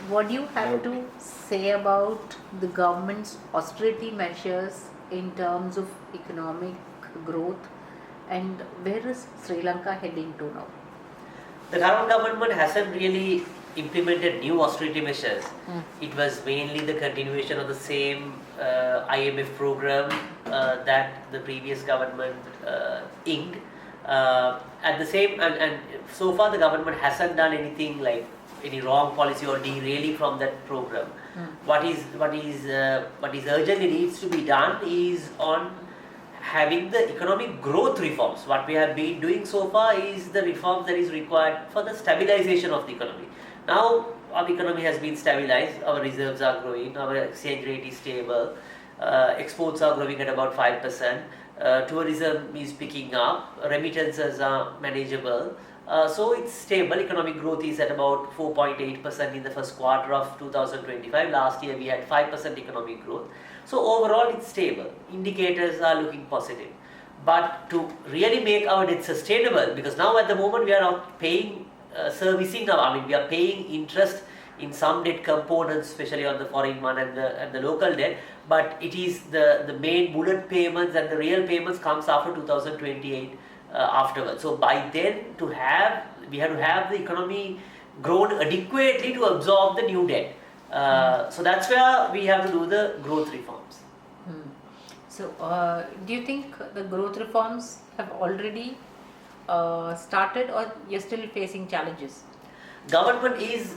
what do you have to say about the government's austerity measures in terms of economic growth, and where is Sri Lanka heading to now? The current government hasn't really implemented new austerity measures. It was mainly the continuation of the same IMF program that the previous government inked. At the same and so far the government hasn't done anything like any wrong policy or derailing from that program. What is urgently needs to be done is on having the economic growth reforms. What we have been doing so far is the reforms that is required for the stabilization of the economy. Now our economy has been stabilized, our reserves are growing, our exchange rate is stable, exports are growing at about 5%, tourism is picking up, remittances are manageable. So it's stable. Economic growth is at about 4.8% in the first quarter of 2025. Last year we had 5% economic growth. So overall it's stable. Indicators are looking positive. But to really make our debt sustainable, because now at the moment we are not paying servicing now. I mean, we are paying interest in some debt components, especially on the foreign one and the local debt. But it is the main bullet payments and the real payments comes after 2028. Afterwards. So by then we have to have the economy grown adequately to absorb the new debt. So that's where we have to do the growth reforms. So do you think the growth reforms have already started, or you're still facing challenges? Government is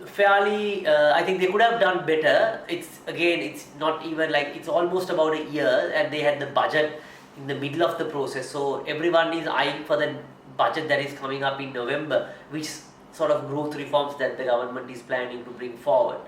fairly, I think they could have done better. It's not even like, it's almost about a year and they had the budget in the middle of the process, so everyone is eyeing for the budget that is coming up in November, which sort of growth reforms that the government is planning to bring forward.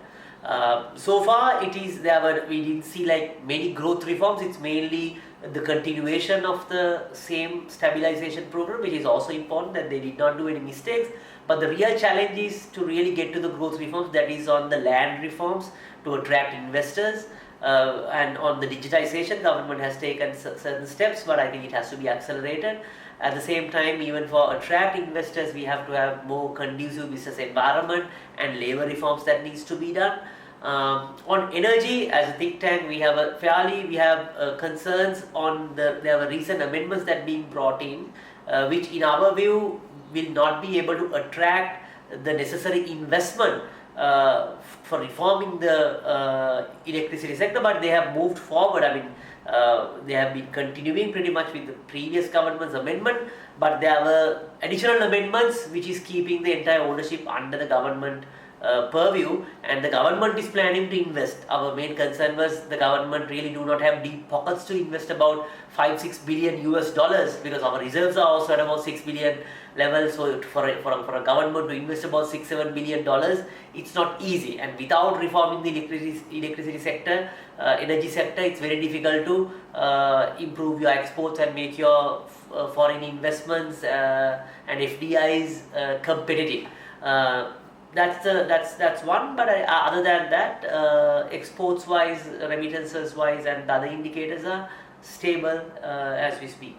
So far we didn't see like many growth reforms. It's mainly the continuation of the same stabilization program, which is also important that they did not do any mistakes. But the real challenge is to really get to the growth reforms, that is on the land reforms to attract investors. And on the digitization, government has taken certain steps, but I think it has to be accelerated. At the same time, even for attract investors, we have to have more conducive business environment and labor reforms that needs to be done. On energy, as a think tank, we have concerns on there were recent amendments that being brought in, which in our view will not be able to attract the necessary investment for reforming the electricity sector, but they have moved forward. I mean, they have been continuing pretty much with the previous government's amendment, but there were additional amendments which is keeping the entire ownership under the government purview, and the government is planning to invest. Our main concern was the government really do not have deep pockets to invest about 5-6 billion US dollars, because our reserves are also at about 6 billion level. So for a government to invest about 6-7 billion dollars, it's not easy. And without reforming the electricity sector, energy sector, it's very difficult to improve your exports and make your foreign investments and FDIs competitive. That's one, but other than that, exports wise, remittances wise, and the other indicators are stable as we speak.